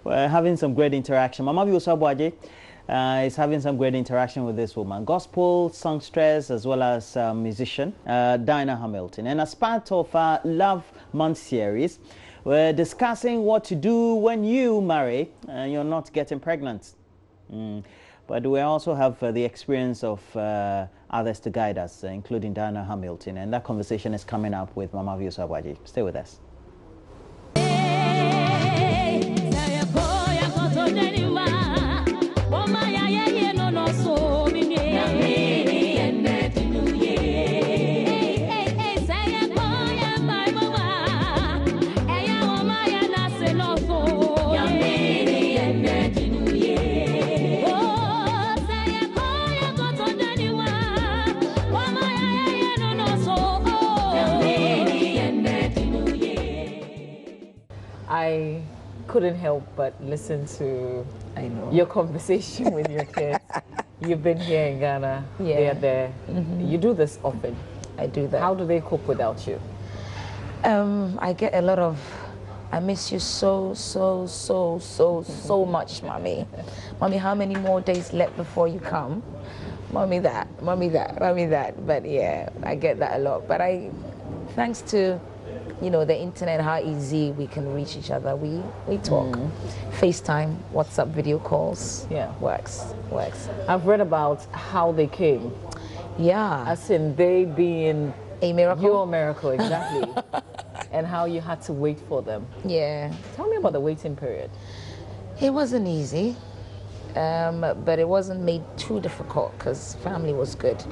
We're having some great interaction. Mama Biosabwaje is having some great interaction with this woman. Gospel songstress as well as musician, Dinah Hamilton. And as part of our Love Month series, we're discussing what to do when you marry and you're not getting pregnant. But we also have the experience of others to guide us, including Dinah Hamilton. And that conversation is coming up with Mama Biosabwaje. Stay with us. I couldn't help but listen to your conversation with your kids. You've been here in Ghana, they're there. You do this often. I do that. How do they cope without you? I get a lot of, I miss you so much, Mommy. Mommy, how many more days left before you come? Mommy that, Mommy that, Mommy that. But yeah, I get that a lot. But thanks to the internet, how easy we can reach each other. We talk. FaceTime, WhatsApp video calls. Yeah. Works. I've read about how they came. Yeah. As in they being a miracle. Your miracle, exactly. And how you had to wait for them. Yeah. Tell me about the waiting period. It wasn't easy, but it wasn't made too difficult because family was good.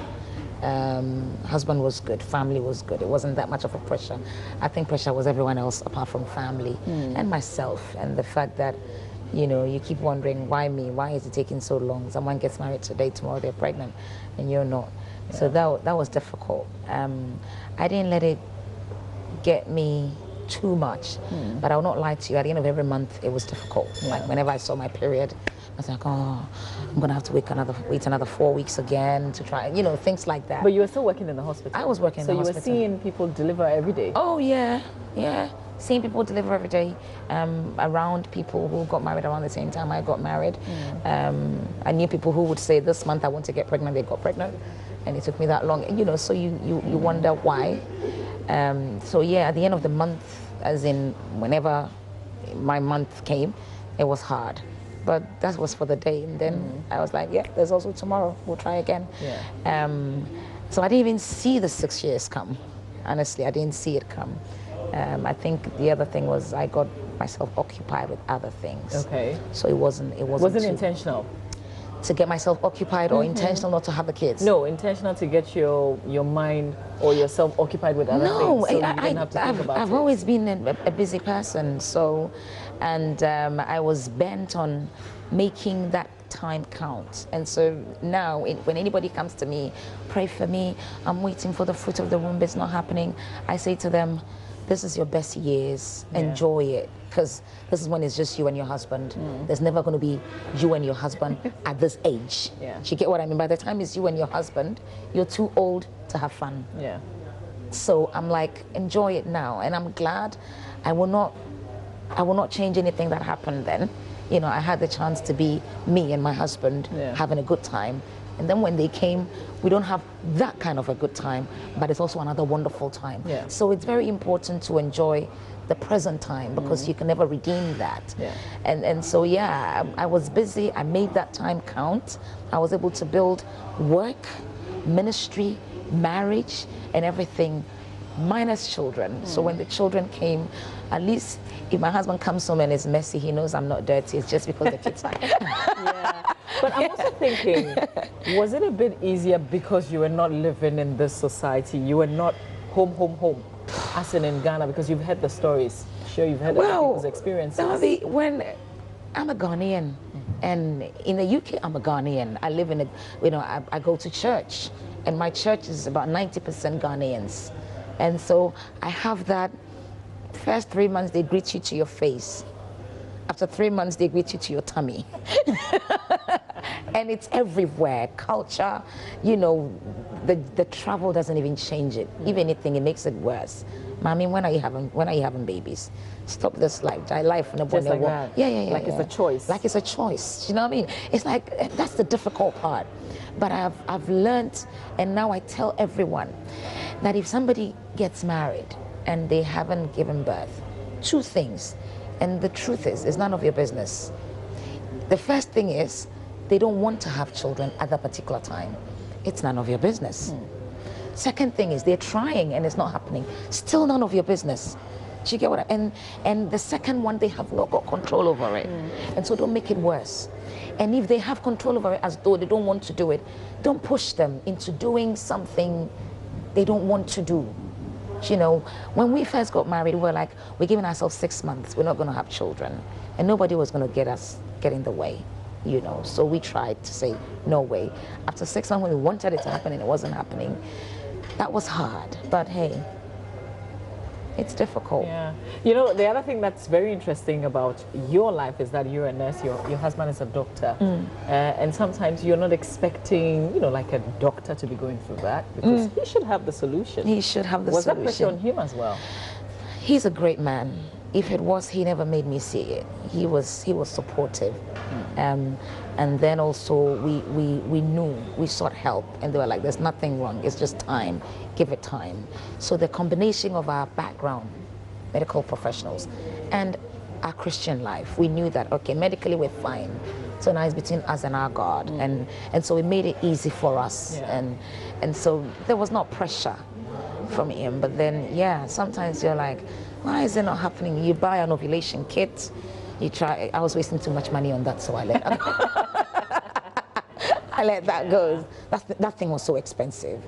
Husband was good, family was good. It wasn't that much of a pressure. I think pressure was everyone else apart from family and myself, and the fact that you keep wondering, why me? Why is it taking so long? Someone gets married today, tomorrow they're pregnant and you're not. Yeah. So that was difficult. I didn't let it get me too much, but I will not lie to you, at the end of every month it was difficult. Like whenever I saw my period, I was like, oh, I'm gonna have to wait another 4 weeks again to try, things like that. But you were still working in the hospital. I was working in the hospital. So you were seeing people deliver every day? Oh yeah, seeing people deliver every day, around people who got married around the same time I got married. I knew people who would say, this month I want to get pregnant, they got pregnant, and it took me that long. So you wonder why. So yeah, at the end of the month, as in whenever my month came, it was hard. But that was for the day, and then I was like, yeah, there's also tomorrow, we'll try again. Yeah. So I didn't even see the 6 years come. Honestly, I didn't see it come. I think the other thing was I got myself occupied with other things. Okay. So it wasn't intentional? To get myself occupied or intentional not to have the kids? No, intentional to get your mind or yourself occupied with other things. So you didn't have to think about it. I've always been a busy person, so, and I was bent on making that time count. And so now when anybody comes to me, pray for me, I'm waiting for the fruit of the womb, it's not happening, I say to them, this is your best years, enjoy it, because this is when it's just you and your husband. There's never going to be you and your husband at this age. Yeah. You get what I mean? By the time it's you and your husband, you're too old to have fun. Yeah. So I'm like, enjoy it now, and I'm glad. I will not change anything that happened then. I had the chance to be me and my husband having a good time. And then when they came, we don't have that kind of a good time, but it's also another wonderful time. Yeah. So it's very important to enjoy the present time because you can never redeem that. Yeah. And so, yeah, I was busy. I made that time count. I was able to build work, ministry, marriage, and everything, minus children. So when the children came, at least if my husband comes home and is messy, he knows I'm not dirty. It's just because the kids are. Yeah. But I'm also thinking, was it a bit easier because you were not living in this society? You were not home, as in Ghana, because you've heard the stories. Sure, you've heard other people's experiences. When I'm a Ghanaian, and in the UK, I'm a Ghanaian. I live in I go to church, and my church is about 90% Ghanaians. And so I have that. First 3 months, they greet you to your face. After 3 months, they greet you to your tummy. And it's everywhere. Culture, the travel doesn't even change it. If anything, it makes it worse. Mommy, when are you having babies? Stop this life in a Just like that. Yeah. Like it's a choice. Like it's a choice. You know what I mean? It's like that's the difficult part. But I've learned, and now I tell everyone that if somebody gets married and they haven't given birth, two things, and the truth is, it's none of your business. The first thing is they don't want to have children at that particular time. It's none of your business. Second thing is they're trying and it's not happening. Still none of your business. Do you get what and the second one, they have not got control over it. And so don't make it worse. And if they have control over it as though they don't want to do it, don't push them into doing something they don't want to do. You know, when we first got married, we were like, we're giving ourselves 6 months, we're not going to have children. And nobody was going to get in the way, you know. So we tried to say, no way. After 6 months, when we wanted it to happen and it wasn't happening, that was hard. But hey, it's difficult. Yeah. You know, the other thing that's very interesting about your life is that you're a nurse, your husband is a doctor. And sometimes you're not expecting, you know, like a doctor to be going through that because he should have the solution. He should have the Was solution. that pressure on him as well? He's a great man. If it was, he never made me see it. He was supportive. And then also we knew, we sought help, and they were like, there's nothing wrong, it's just time, give it time. So the combination of our background, medical professionals, and our Christian life, we knew that, okay, medically we're fine. So now it's between us and our God. And so it made it easy for us. And so there was not pressure from him. But then, yeah, sometimes you're like, why is it not happening? You buy an ovulation kit, you try. I was wasting too much money on that, so I let I let that go. That thing was so expensive,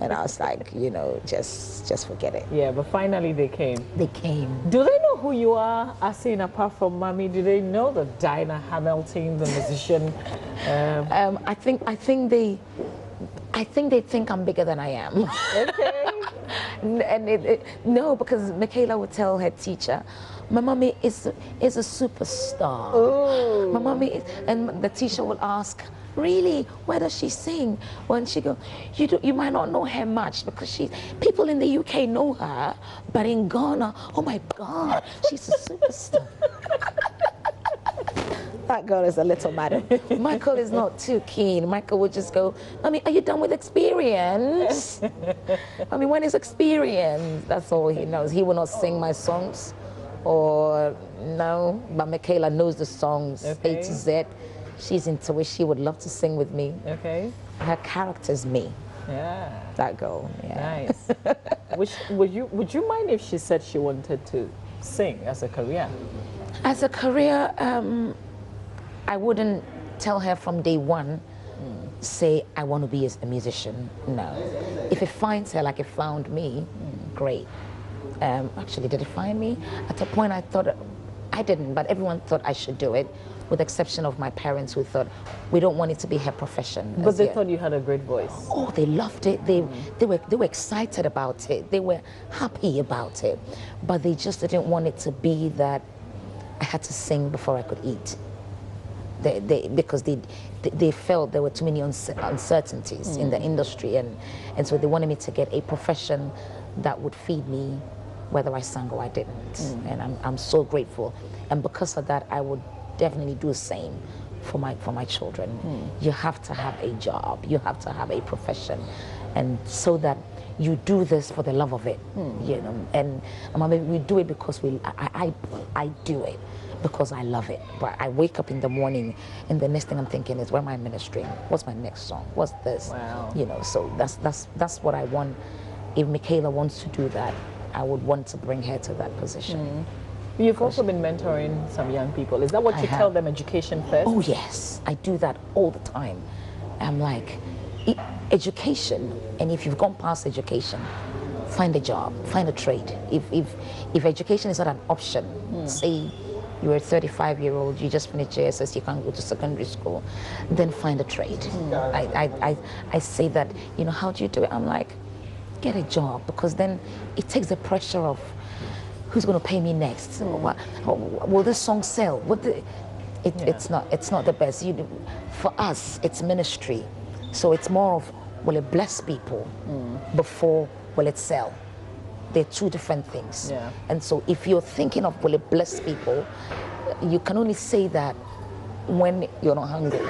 and I was like, you know, just forget it. Yeah, but finally they came. They came. Do they know who you are, as in apart from Mommy? Do they know the Dinah Hamilton, the musician? I think they think I'm bigger than I am. Okay. And no, because Michaela would tell her teacher, my mommy is a superstar. Ooh. My mommy and the teacher would ask, really, where does she sing? When she go, you might not know her much because people in the UK know her, but in Ghana, oh my God, she's a superstar. That girl is a little mad. Michael is not too keen. Michael would just go, Mommy, are you done with experience? I mean, when is experience? That's all he knows. He will not sing my songs, or no, but Michaela knows the songs, okay. A to Z. She's into it. She would love to sing with me. Okay. Her character's me. Yeah. That girl. Yeah. Nice. Would you mind if she said she wanted to sing as a career? As a career, I wouldn't tell her from day one, say, I want to be a musician. No. If it finds her like it found me, great. Actually, did it find me? At a point I thought, I didn't, but everyone thought I should do it, with the exception of my parents who thought, we don't want it to be her profession. But they thought you had a great voice. Oh, they loved it. They were excited about it. They were happy about it. But they just didn't want it to be that I had to sing before I could eat. Because they felt there were too many uncertainties in the industry, and so they wanted me to get a profession that would feed me whether I sang or I didn't. And I'm so grateful. And because of that, I would definitely do the same for my children. You have to have a job, you have to have a profession, and so that you do this for the love of it, you know. And we do it because I do it because I love it. But I wake up in the morning and the next thing I'm thinking is, where am I ministering? What's my next song? What's this? Wow. You know, so that's what I want. If Michaela wants to do that, I would want to bring her to that position. You've also been mentoring some young people. Is that what you tell them, education first? Oh yes, I do that all the time. I'm like, education, and if you've gone past education, find a job, find a trade. If education is not an option, say you're a 35-year-old, you just finished JSS, you can't go to secondary school, then find a trade. I say that, you know, how do you do it? I'm like, get a job, because then it takes the pressure off. Who's going to pay me next? Will this song sell? It's not the best. For us, it's ministry, so it's more of, will it bless people before will it sell? they're two different things. Yeah. And so if you're thinking of will it bless people, you can only say that when you're not hungry.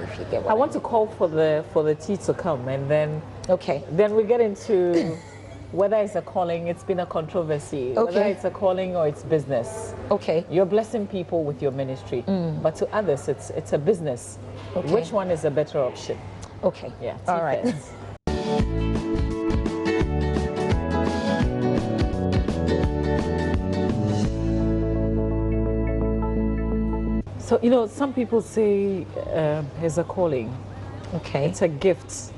If you get what I want to call for the tea to come, and then Okay. then we get into whether it's a calling. It's been a controversy. Whether Okay. it's a calling or it's business. Okay. You're blessing people with your ministry, but to others, it's a business. Okay. Which one is a better option? Okay. Yeah. All tea right. first. So, you know, some people say it's a calling. Okay. It's a gift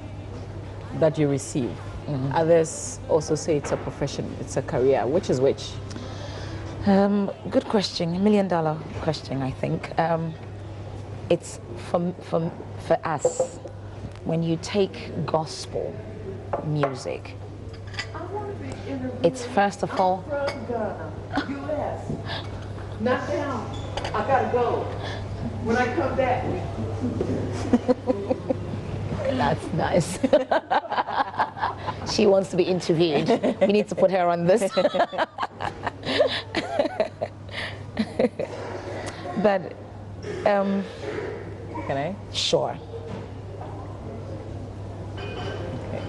that you receive. Others also say it's a profession, it's a career. Which is which? Good question, $1 million question, I think. It's for us, when you take gospel music, it's first of all, U.S. Not down. I gotta go. When I come back. that's nice. She wants to be interviewed. We need to put her on this. But, Can I? sure. Okay.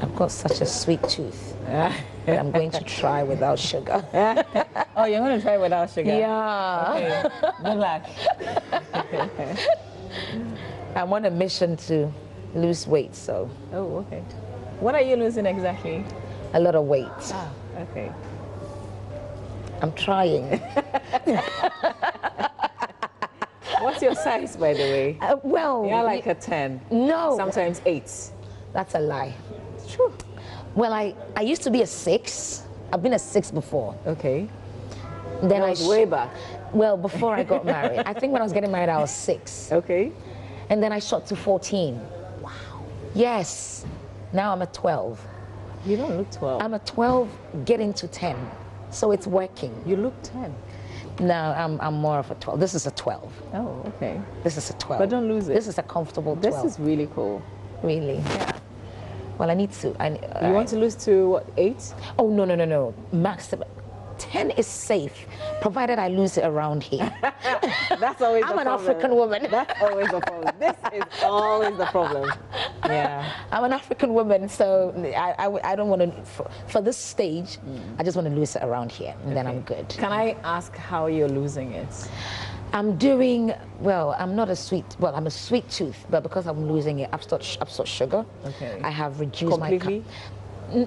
I've got such a sweet tooth that I'm going to try without sugar. Oh, you're going to try without sugar? Yeah. Okay. Good luck. I'm on a mission to lose weight, so Oh, okay. What are you losing exactly? a lot of weight. Ah, okay. I'm trying. What's your size, by the way? Well, You're like a 10. no, Sometimes 8. that's a lie. It's true. Well, I used to be a 6. I've been a 6 before. Okay. Then That was way back. well, before I got married. I think when I was getting married, I was 6. Okay. And then I shot to 14. Wow. Yes. Now I'm a 12. You don't look 12. I'm a 12 getting to 10. So it's working. You look 10. No, I'm more of a 12. This is a 12. Oh, okay. This is a 12. But don't lose it. This is a comfortable 12. This is really cool. Really? Yeah. Well, I need to. You want to lose to what, 8? Oh, no. Maximum. 10 is safe, provided I lose it around here. That's always I'm the an problem. African woman. That's always the problem. This is always the problem. Yeah. I'm an African woman, so I don't want to, for this stage, I just want to lose it around here, and then I'm good. Can I ask how you're losing it? I'm doing, well, I'm not a sweet, well, I'm a sweet tooth, but because I'm losing it, I've stopped sugar. Okay. I have reduced Completely?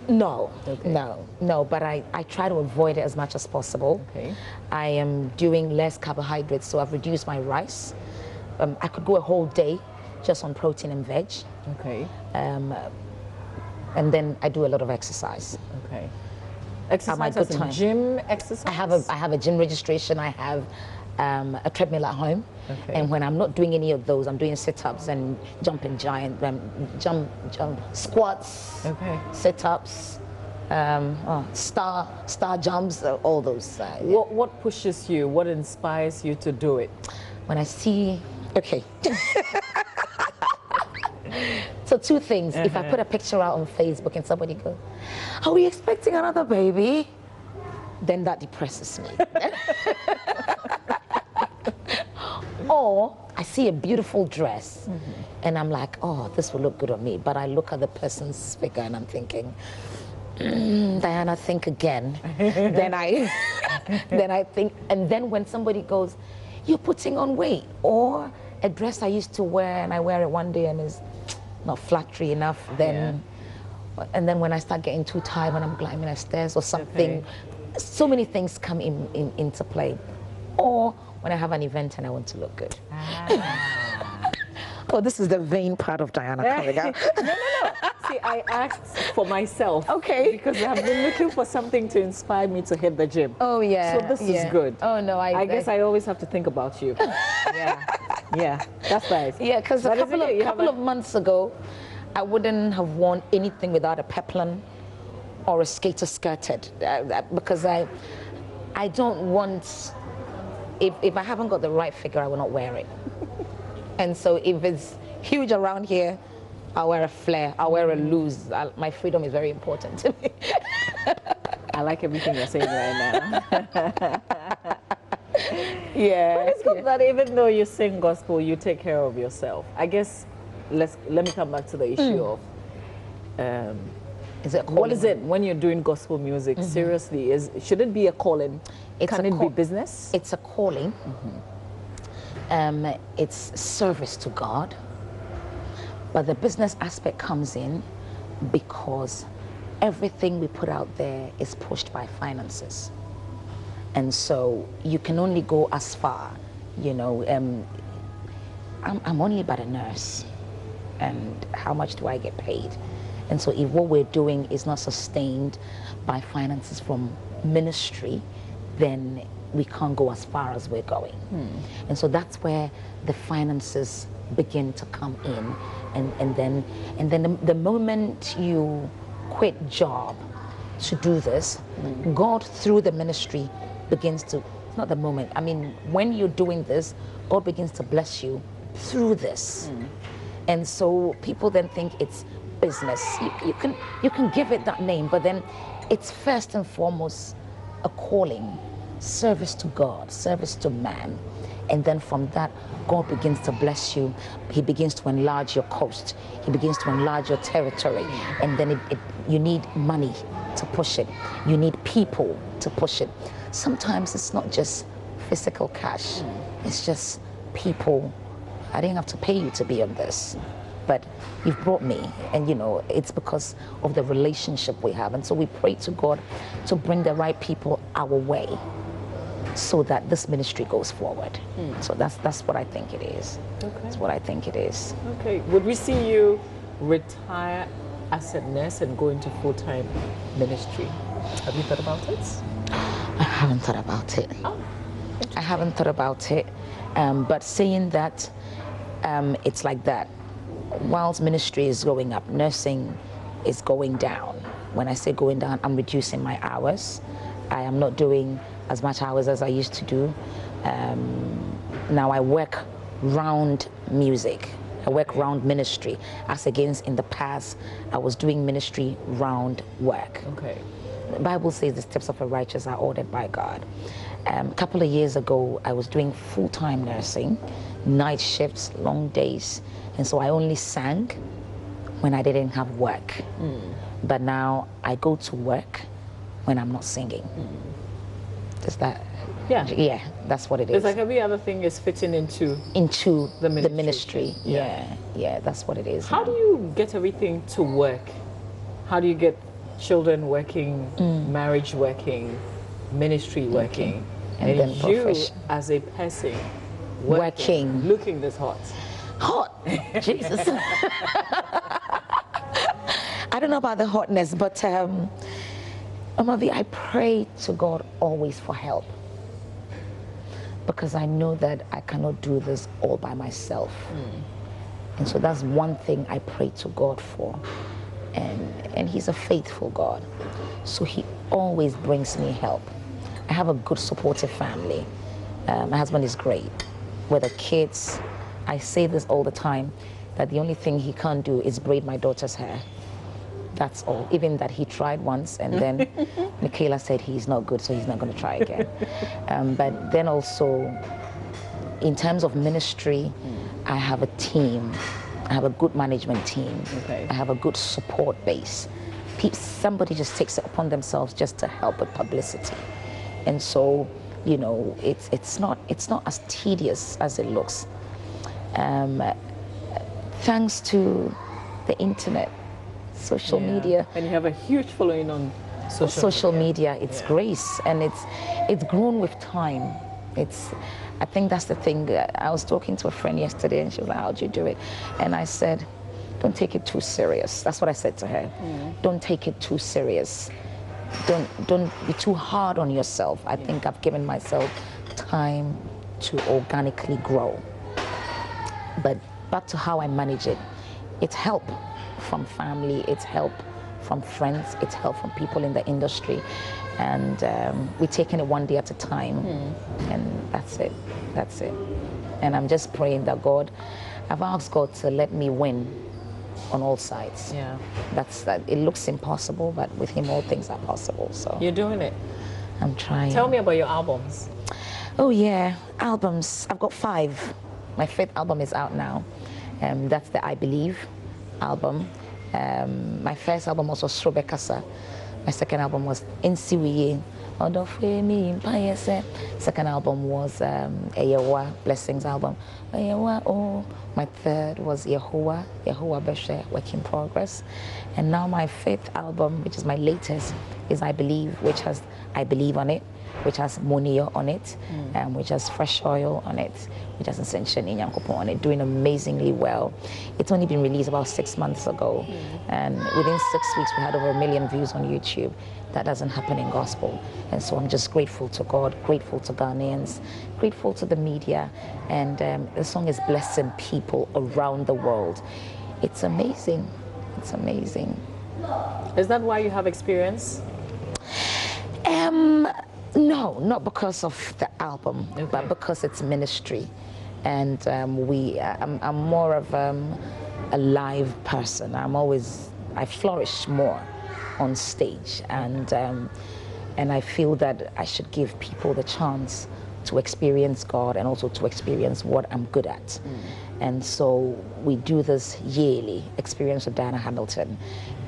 No, Okay. no, but I try to avoid it as much as possible. Okay. I am doing less carbohydrates, so I've reduced my rice. I could go a whole day just on protein and veg. Okay. And then I do a lot of exercise. Okay. Exercise good as a time. gym exercise? I have a gym registration. I have a treadmill at home. Okay. And when I'm not doing any of those, I'm doing sit-ups and jumping giant, squats, Okay. sit-ups, star jumps, all those. What pushes you? What inspires you to do it? When I see, okay. So two things. If I put a picture out on Facebook and somebody goes, "Are we expecting another baby?" Then that depresses me. Or I see a beautiful dress and I'm like, oh, this will look good on me. But I look at the person's figure and I'm thinking, Diana, think again. then I think, and then when somebody goes, you're putting on weight, or a dress I used to wear and I wear it one day and it's not flattery enough, then, and then when I start getting too tired when I'm climbing the stairs or something, so many things come into play. Or when I have an event and I want to look good. Oh, this is the vain part of Diana coming out. No. See, I asked for myself. Okay. Because I've been looking for something to inspire me to hit the gym. Oh, yeah. So this is good. Oh, no, I guess I always have to think about you. Yeah, that's nice. Yeah, because a But couple isn't it, you have of months ago, I wouldn't have worn anything without a peplum or a skater skirted because I don't want, if I haven't got the right figure, I will not wear it. And so if it's huge around here, I'll wear a flare, I'll wear a loose. My freedom is very important to me. like everything you're saying right now. Yeah. It's good that even though you sing gospel, you take care of yourself. I guess let me come back to the issue of Is it what is it when you're doing gospel music? Seriously, should it be a calling? Can it be business? It's a calling. It's service to God. But the business aspect comes in because everything we put out there is pushed by finances. And so you can only go as far, you know. I'm only but a nurse, and how much do I get paid? And so if what we're doing is not sustained by finances from ministry, then we can't go as far as we're going. And so that's where the finances begin to come in. And then the moment you quit job to do this, God through the ministry begins to, it's not the moment, I mean, when you're doing this, God begins to bless you through this. And so people then think it's business. You can give it that name, but then it's first and foremost a calling, service to God, service to man. And then from that, God begins to bless you. He begins to enlarge your coast. He begins to enlarge your territory. And then you need money to push it. You need people to push it. Sometimes it's not just physical cash. It's just people. I didn't have to pay you to be on this, but you've brought me, and you know, it's because of the relationship we have. And so we pray to God to bring the right people our way so that this ministry goes forward. So that's what I think it is. Okay. That's what I think it is. Okay. Would we see you retire as a nurse and go into full-time ministry? Have you thought about it? I haven't thought about it. Oh, I haven't thought about it. But saying that, it's like that. Whilst ministry is going up, nursing is going down. When I say going down, I'm reducing my hours. I am not doing as much hours as I used to do. Now I work round music. I work round ministry. As against in the past, I was doing ministry round work. okay. The Bible says the steps of a righteous are ordered by God. A couple of years ago, I was doing full-time nursing, night shifts, long days, and so I only sang when I didn't have work. But now I go to work when I'm not singing. Does that? Yeah. Yeah, that's what it is. It's like every other thing is fitting into the ministry. ministry. Yeah. Yeah, that's what it is. How do you get everything to work? How do you get children working, marriage working, ministry working, And then you profession. as a person Working. looking this hot? Hot, Jesus. I don't know about the hotness, but Amavi, I pray to God always for help, because I know that I cannot do this all by myself. And so that's one thing I pray to God for. And He's a faithful God. So He always brings me help. I have a good supportive family. My husband is great. With the kids, I say this all the time, that the only thing he can't do is braid my daughter's hair. That's all. Even that he tried once, and then Michaela said he's not good, so he's not going to try again. But then also, in terms of ministry, I have a team. I have a good management team. Okay. I have a good support base. Somebody just takes it upon themselves just to help with publicity. And so, you know, it's not as tedious as it looks. Thanks to the internet, social media. And you have a huge following on social media. It's grace, and it's grown with time. I think that's the thing. I was talking to a friend yesterday, and she was like, "How'd you do it?" And I said, "Don't take it too serious." That's what I said to her. Don't take it too serious. Don't be too hard on yourself. I think I've given myself time to organically grow. But back to how I manage it, it's help from family, it's help from friends, it's help from people in the industry, and we're taking it one day at a time, and that's it. And I'm just praying that I've asked God to let me win on all sides. Yeah. That's that. It looks impossible, but with him, all things are possible. So You're doing it. I'm trying. Tell me about your albums. Oh yeah, albums. I've got 5. My 5th album is out now. That's the I Believe album. My first album was Srobe Kasa. My second album was Insiwiye. Second album was Eyewa, Blessings album. Eyewa, oh. My third was Yehovah Beshe, Work in Progress. And now my 5th album, which is my latest, is I Believe, which has I Believe on it, which has Monio on it, which has Fresh Oil on it, which has Ascension in Yankopo on it, doing amazingly well. It's only been released about 6 months ago, and within 6 weeks we had over 1 million views on YouTube. That doesn't happen in gospel, and so I'm just grateful to God, grateful to Ghanaians, grateful to the media, and the song is blessing people around the world. It's amazing. It's amazing. Is that why you have experience? No, not because of the album, but because it's ministry, and I'm more of a live person. I flourish more on stage, and I feel that I should give people the chance to experience God and also to experience what I'm good at. And so we do this yearly, Experience with Diana Hamilton,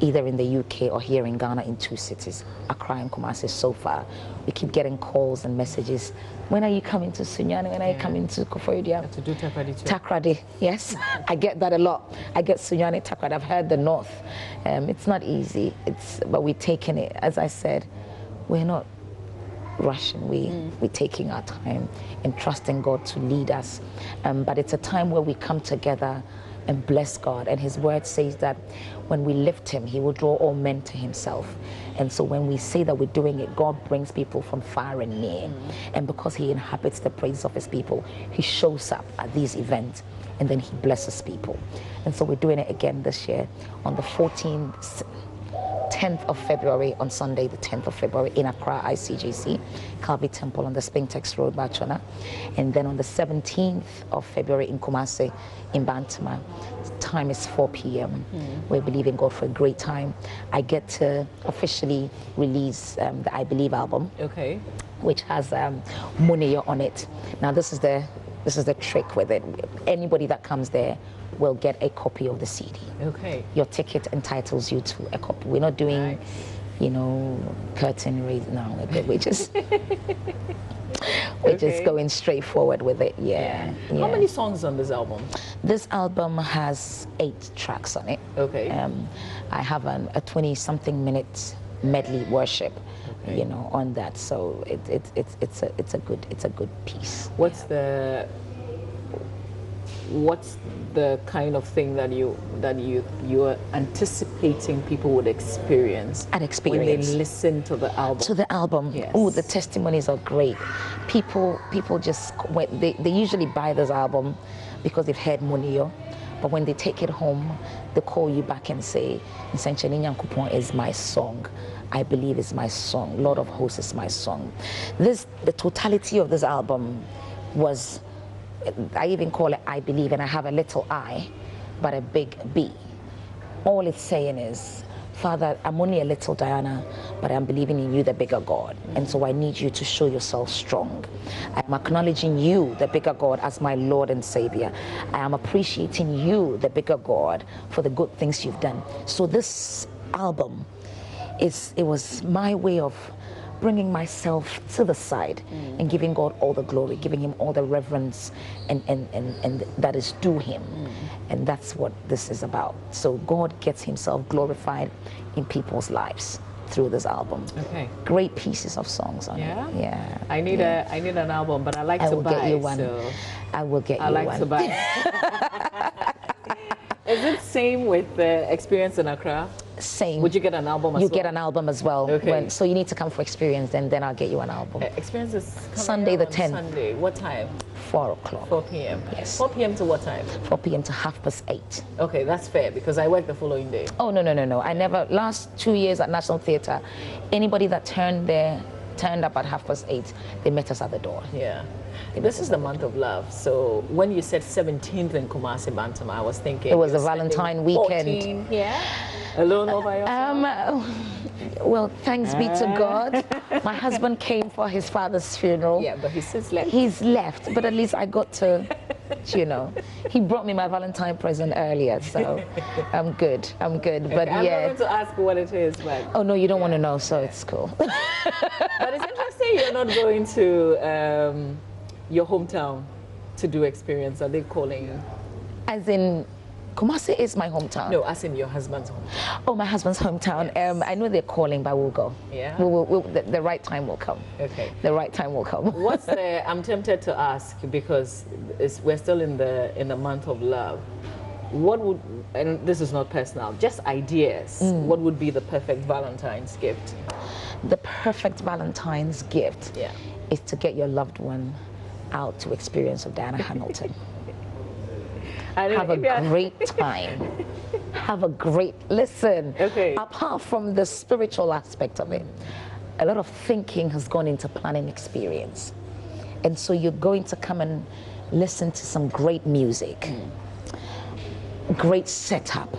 either in the UK or here in Ghana in 2 cities, Accra and Kumasi so far. We keep getting calls and messages. When are you coming to Sunyani? When are you coming to Koforidua? To do Takrady too. Takrady, yes. I get that a lot. I get Sunyani, Takrady. I've heard the North. It's not easy, but we're taking it. As I said, we're not rushing. We're taking our time and trusting God to lead us. But it's a time where we come together and bless God. And his word says that when we lift him, he will draw all men to himself. And so when we say that we're doing it, God brings people from far and near. And because he inhabits the praise of his people, he shows up at these events and then he blesses people. And so we're doing it again this year on the 10th of February, on Sunday, the 10th of February in Accra, ICJC, Calvary Temple on the Spintex Road, Bachona. And then on the 17th of February in Kumasi, in Bantama. Time is 4 p.m. We're believing God for a great time. I get to officially release the I Believe album, which has Moneo on it. Now this is the trick with it. Anybody that comes there will get a copy of the CD. Your ticket entitles you to a copy. We're not doing, you know, curtain raise now. We're just we're just going straight forward with it. Yeah. How many songs on this album? This album has 8 tracks on it. I have a 20-something minute medley worship, you know, on that. So it's a good piece. What's the kind of thing that you are anticipating people would experience when they listen to the album? To the album, oh, the testimonies are great. People just they usually buy this album because they've heard Monio, but when they take it home, they call you back and say, "Nsencheni Nyankopon is my song. I Believe is my song. Lord of Hosts is my song." The totality of this album was, I even call it I Believe, and I have a little I, but a big B. All it's saying is, Father, I'm only a little Diana, but I'm believing in you, the bigger God. And so I need you to show yourself strong. I'm acknowledging you, the bigger God, as my Lord and Savior. I am appreciating you, the bigger God, for the good things you've done. So this album, it was my way of bringing myself to the side and giving God all the glory, giving him all the reverence and that is due him. And that's what this is about. So God gets himself glorified in people's lives through this album. Great pieces of songs on it. Yeah. I need an album, but I like to buy. Get you one. So I will get you one. I like to buy. Is it same with the Experience in Accra? Same. Would you get an album as well? You get an album as well. So you need to come for Experience, and then I'll get you an album. Experience is coming Sunday the 10th. Sunday. What time? 4 o'clock. 4 p.m. Yes. 4 p.m. to what time? 4 p.m. to 8:30. Okay, that's fair because I work the following day. Oh, no. I never, last 2 years at National Theatre, anybody that turned their turned up at 8:30. They met us at the door. Yeah. This is the month of love. So when you said 17th in Kumasi Bantam, I was thinking It was a you're Valentine spending weekend. 14 here, alone over yourself. Well, thanks be to God. My husband came for his father's funeral. Yeah, but he's since left. He's left, but at least I got to, you know, he brought me my Valentine present earlier, so I'm good. I'm good. But I'm yeah. not going to ask what it is, but Oh no, you don't want to know, so it's cool. but it's interesting you're not going to your hometown to do experience. Are they calling you? As in, Kumasi is my hometown. No, as in your husband's hometown. Oh, my husband's hometown. Yes. I know they're calling, but we'll go. Yeah? The right time will come. Okay. The right time will come. What's the? I'm tempted to ask because we're still in the month of love. What would, and this is not personal, just ideas. What would be the perfect Valentine's gift? The perfect Valentine's gift Yeah. is to get your loved one out to experience of Diana Hamilton. Have a great time. Have a great, listen, Okay. apart from the spiritual aspect of it, a lot of thinking has gone into planning experience. And so you're going to come and listen to some great music, great setup.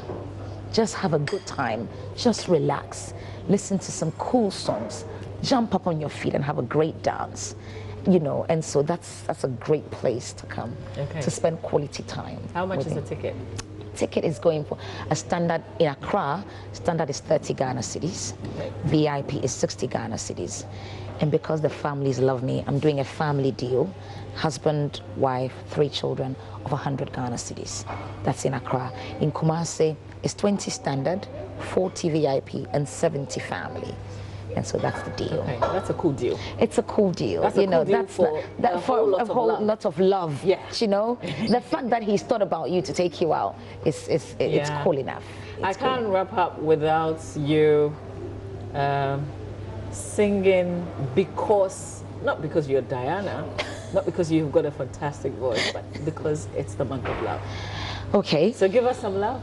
Just have a good time, just relax, listen to some cool songs, jump up on your feet and have a great dance. You know, and so that's a great place to come to spend quality time. How much with is him. the ticket? Ticket is going for a standard in Accra. Standard is 30 Ghana cedis. Okay. VIP is 60 Ghana cedis. And because the families love me, I'm doing a family deal. Husband, wife, 3 children of 100 Ghana cedis. That's in Accra. In Kumasi, it's 20 standard, 40 VIP, and 70 family. And so that's the deal. Okay, that's a cool deal. It's a cool deal. That's a you know, cool deal that's for that a for whole lot a of whole love. lot of love. Yeah. You know, the fact that he's thought about you to take you out it's Yeah. cool enough. I It's cool can't enough. wrap up without you singing not because you're Diana, not because you've got a fantastic voice, but because it's the month of love. Okay, So give us some love.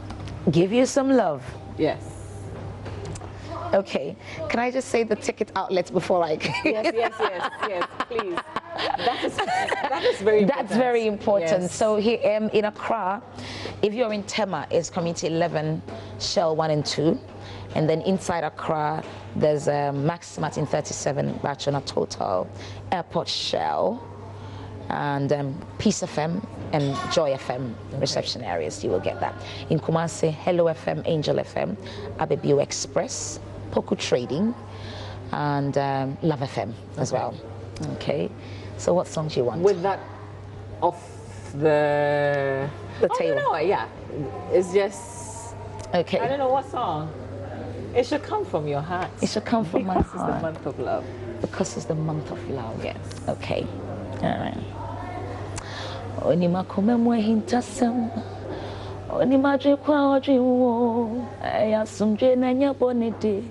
give you some love. Yes. Okay, can I just say the ticket outlets before I? Yes, please. That is very important. That's very important. Yes. So here in Accra, if you're in Tema, it's Community 11, Shell 1 and 2. And then inside Accra, there's Max Martin 37, Bachona Total, Airport Shell, and Peace FM and Joy FM reception areas. You will get that. In Kumasi, Hello FM, Angel FM, Abebio Express, Poku Trading, and Love FM as well. Okay. So what songs you want? With that off the table. No, yeah. It's just Okay. I don't know what song. It should come from your heart. It should come from my Because it's heart. the month of love. Because it's the month of love. Yes. Okay. All right. Onima kumemwe hintasem. Onima jikwa ojiwo. Eya sumje na nyabonede.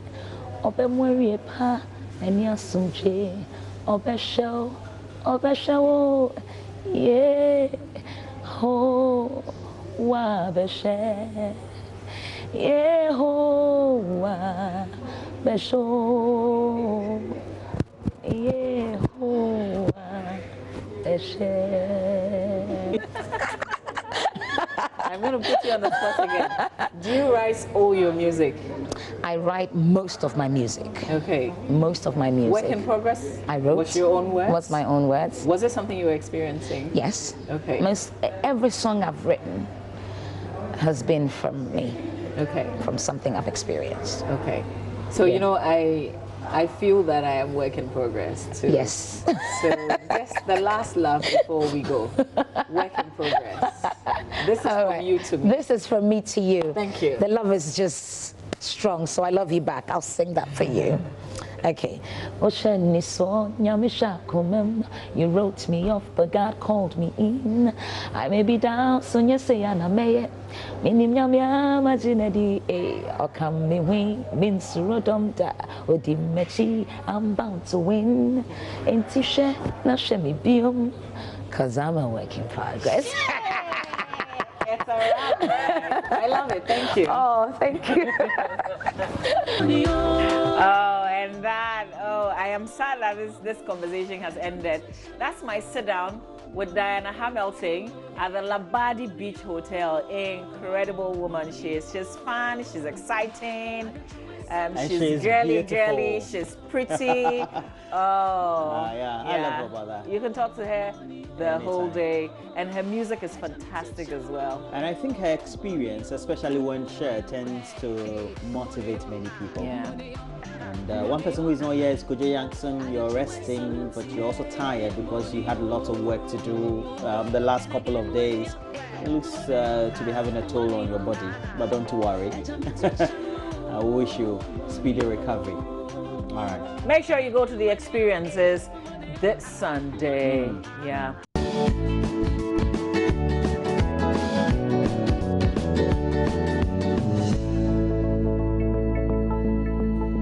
Obe mwerie pa. Enya sumje. Obe show. Obe show. Yeah. Ho. Wa beshe. Yehovah Besho Yehovah Beshe. I'm going to put you on the spot again. Do you write all your music? I write most of my music. Okay. Most of my music. Work in progress? I wrote. What's your own words? What's my own words? Was it something you were experiencing? Yes. Okay. Every song I've written has been from me, Okay. from something I've experienced. Okay. So, Yeah. you know, I feel that I am work in progress too. Yes. So just the last love before we go. Work in progress. This is All from right. you to me. This is from me to you. Thank you. The love is just strong, so I love you back. I'll sing that for you. Okay. You wrote me off, but God called me in. I may be down, so you say I may. Minim yamya or come me win, min surodomda, or dimechi, I'm bound to win. Ain't tisha, na shemi bium, cause I'm a work in progress. It's all right. I love it. Thank you. Oh, thank you. Oh, And that, oh, I am sad that this conversation has ended. That's my sit down with Diana Hamilton at the Labadi Beach Hotel. Incredible woman she is. She's fun, she's exciting, she's girly, she's pretty. Yeah, I love her about that. You can talk to her the whole day, and her music is fantastic as well. And I think her experience, especially when shared, tends to motivate many people. Yeah. And one person who is not here is Kojo Yankson. You're resting, but you're also tired because you had lots of work to do the last couple of days. It looks to be having a toll on your body, but don't worry. I wish you speedy recovery. All right. Make sure you go to the experiences this Sunday. Yeah.